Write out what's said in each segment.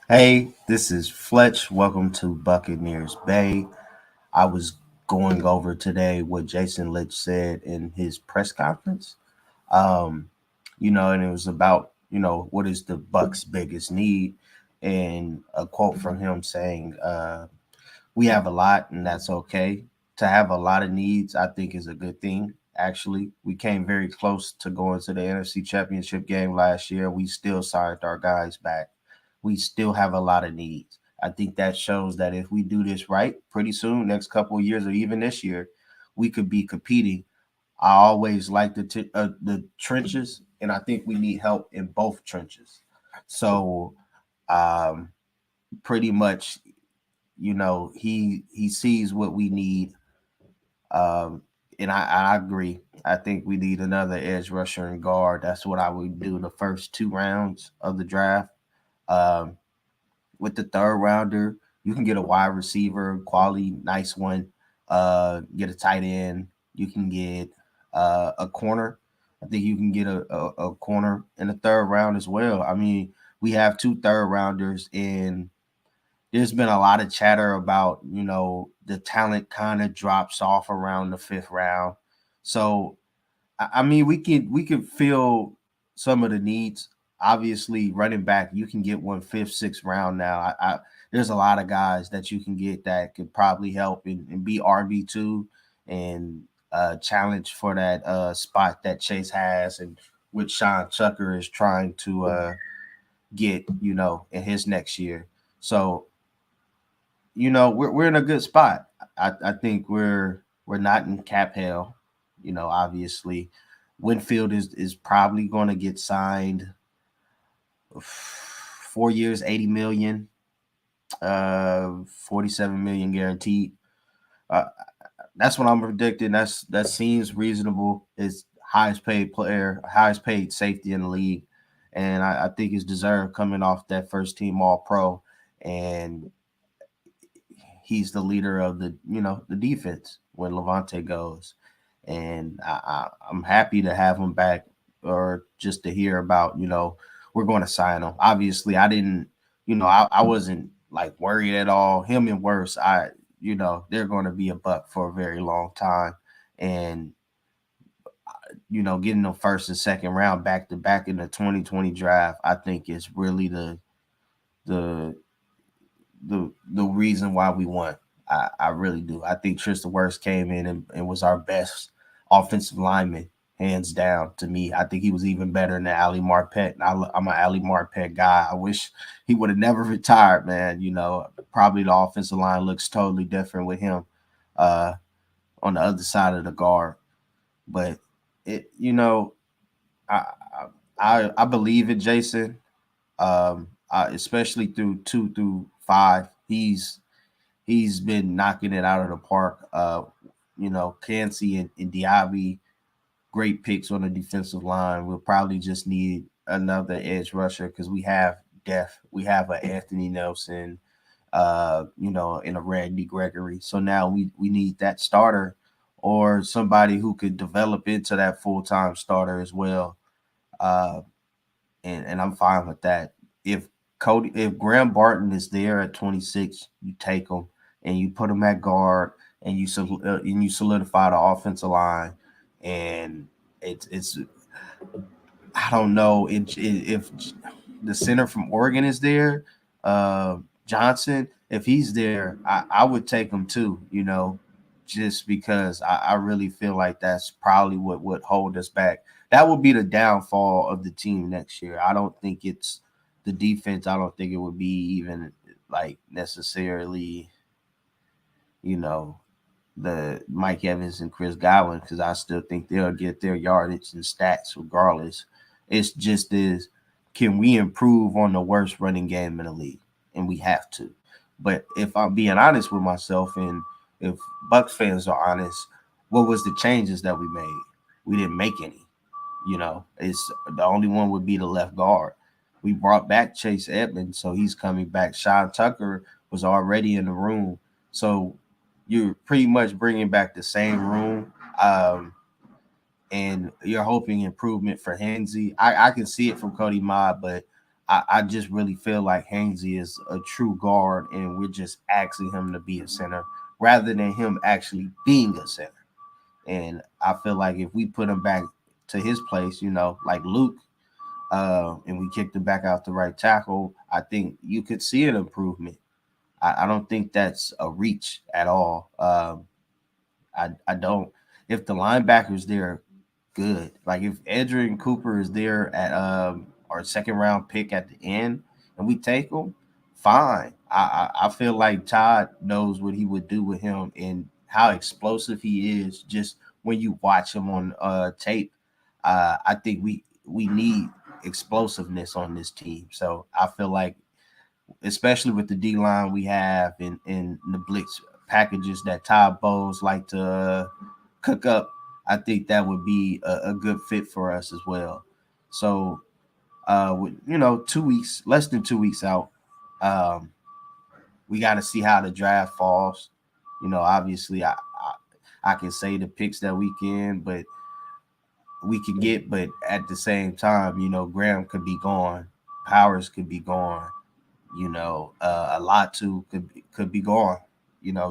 Hey, this is Fletch. Welcome to Buccaneers Bay. I was going over today what Jason Litch said in his press conference. Um, and it was about, what is the Bucs' biggest need? And a quote from him saying, we have a lot, and that's okay. To have a lot of needs, I think, is a good thing. Actually, we came very close to going to the NFC Championship game last year. We still signed our guys back. We still have a lot of needs. I think that shows that if we do this right, pretty soon, next couple of years, or even this year, we could be competing. I always like the trenches, and I think we need help in both trenches. So, um, pretty much, he sees what we need, um, and I agree. I think we need another edge rusher and guard. That's what I would do the first two rounds of the draft. Um, with the third rounder, you can get a wide receiver, quality, nice one. Get a tight end. You can get a corner. I think you can get a corner in the third round as well. I mean, we have two third rounders, and there's been a lot of chatter about, the talent kind of drops off around the fifth round. So I mean, we could fill some of the needs. Obviously, running back, you can get one fifth, sixth round now. There's a lot of guys that you can get that could probably help and be RB2 and challenge for that spot that Chase has, and which Sean Tucker is trying to get, in his next year. So we're in a good spot. I think we're not in cap hell. Obviously, Winfield is probably going to get signed 4 years, 80 million, 47 million guaranteed. Uh, that's what I'm predicting. That seems reasonable. Is highest paid player, highest paid safety in the league, and I think it's deserved coming off that first team All Pro, and he's the leader of the defense when Levante goes, and I'm happy to have him back, or just to hear about we're going to sign him. Obviously, I didn't I wasn't like worried at all. Him and worse, they're going to be a Buck for a very long time, and getting them first and second round back to back in the 2020 draft, I think is really the the reason why we won. I really do. I think Tristan Wirfs came in and was our best offensive lineman, hands down. To me, I think he was even better than Ali Marpet. I'm an Ali Marpet guy. I wish he would have never retired, man. Probably the offensive line looks totally different with him uh, on the other side of the guard. But it, I I believe in Jason, especially through 2 through 5. He's been knocking it out of the park. Cansey and Diaby, great picks on the defensive line. We'll probably just need another edge rusher because we have depth. We have an Anthony Nelson, and a Randy Gregory. So now we need that starter or somebody who could develop into that full time starter as well. Uh, and I'm fine with that. If Graham Barton is there at 26, you take him and you put him at guard, and you solidify the offensive line, and it's I don't know if the center from Oregon is there, Johnson. If he's there, I would take him too. Just because I really feel like that's probably what would hold us back. That would be the downfall of the team next year. I don't think it's the defense. I don't think it would be even like necessarily, you know, the Mike Evans and Chris Godwin, because I still think they'll get their yardage and stats regardless. It's just is, can we improve on the worst running game in the league? And we have to. But if I'm being honest with myself, and if Bucks fans are honest, what was the changes that we made? We didn't make any. It's the only one would be the left guard. We brought back Chase Edmonds, so he's coming back. Sean Tucker was already in the room, so you're pretty much bringing back the same room, and you're hoping improvement for Hensey. I can see it from Cody Mobb, but I just really feel like Hainsey is a true guard, and we're just asking him to be a center rather than him actually being a center. And I feel like if we put him back to his place, like Luke, and we kicked him back out the right tackle, I think you could see an improvement. I don't think that's a reach at all. I don't. If the linebackers there, good. Like if Edrin Cooper is there at our second round pick at the end, and we take him, fine. I feel like Todd knows what he would do with him and how explosive he is. Just when you watch him on tape, I think we need explosiveness on this team. So I feel like, especially with the D line we have in the blitz packages that Todd Bowles like to cook up, I think that would be a good fit for us as well. So, with 2 weeks, less than 2 weeks out, um, we got to see how the draft falls. Obviously, I can say the picks that we can, but we can get, but at the same time, Graham could be gone, Powers could be gone, a lot to could be gone.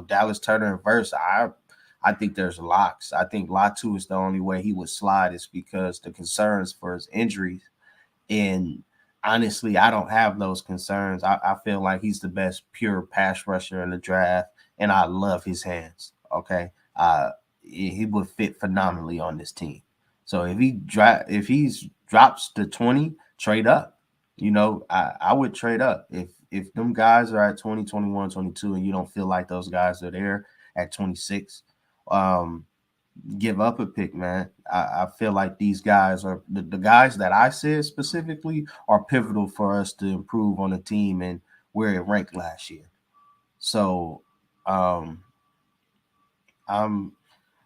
Dallas Turner and Verse. I think there's locks. I think Latu is the only way he would slide is because the concerns for his injuries. And honestly, I don't have those concerns. I feel like he's the best pure pass rusher in the draft, and I love his hands. Okay, he would fit phenomenally on this team. So if he's drops to 20, trade up. I would trade up if them guys are at 20, 21, 22, and you don't feel like those guys are there at 26. Um, Give up a pick, man. I feel like these guys are the guys that I said specifically are pivotal for us to improve on the team and where it ranked last year. So um, I'm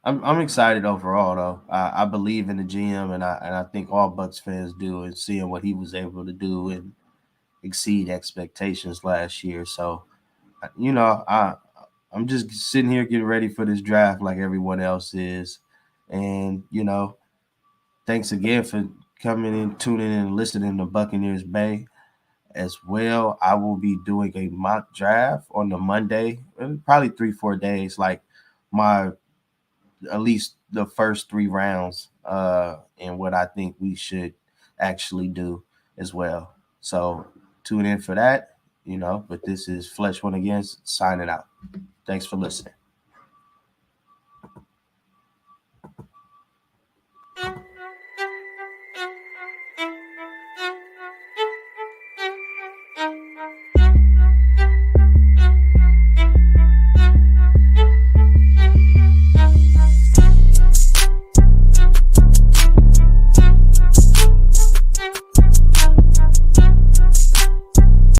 I'm excited overall though. I believe in the GM and I think all Bucks fans do, and seeing what he was able to do and exceed expectations last year. So I'm just sitting here getting ready for this draft like everyone else is. And thanks again for coming in, tuning in, and listening to Buccaneers Bay as well. I will be doing a mock draft on the Monday, probably 3-4 days, like my at least the first 3 rounds, and what I think we should actually do as well. So tune in for that. But this is Flesh One Again signing out. Thanks for listening.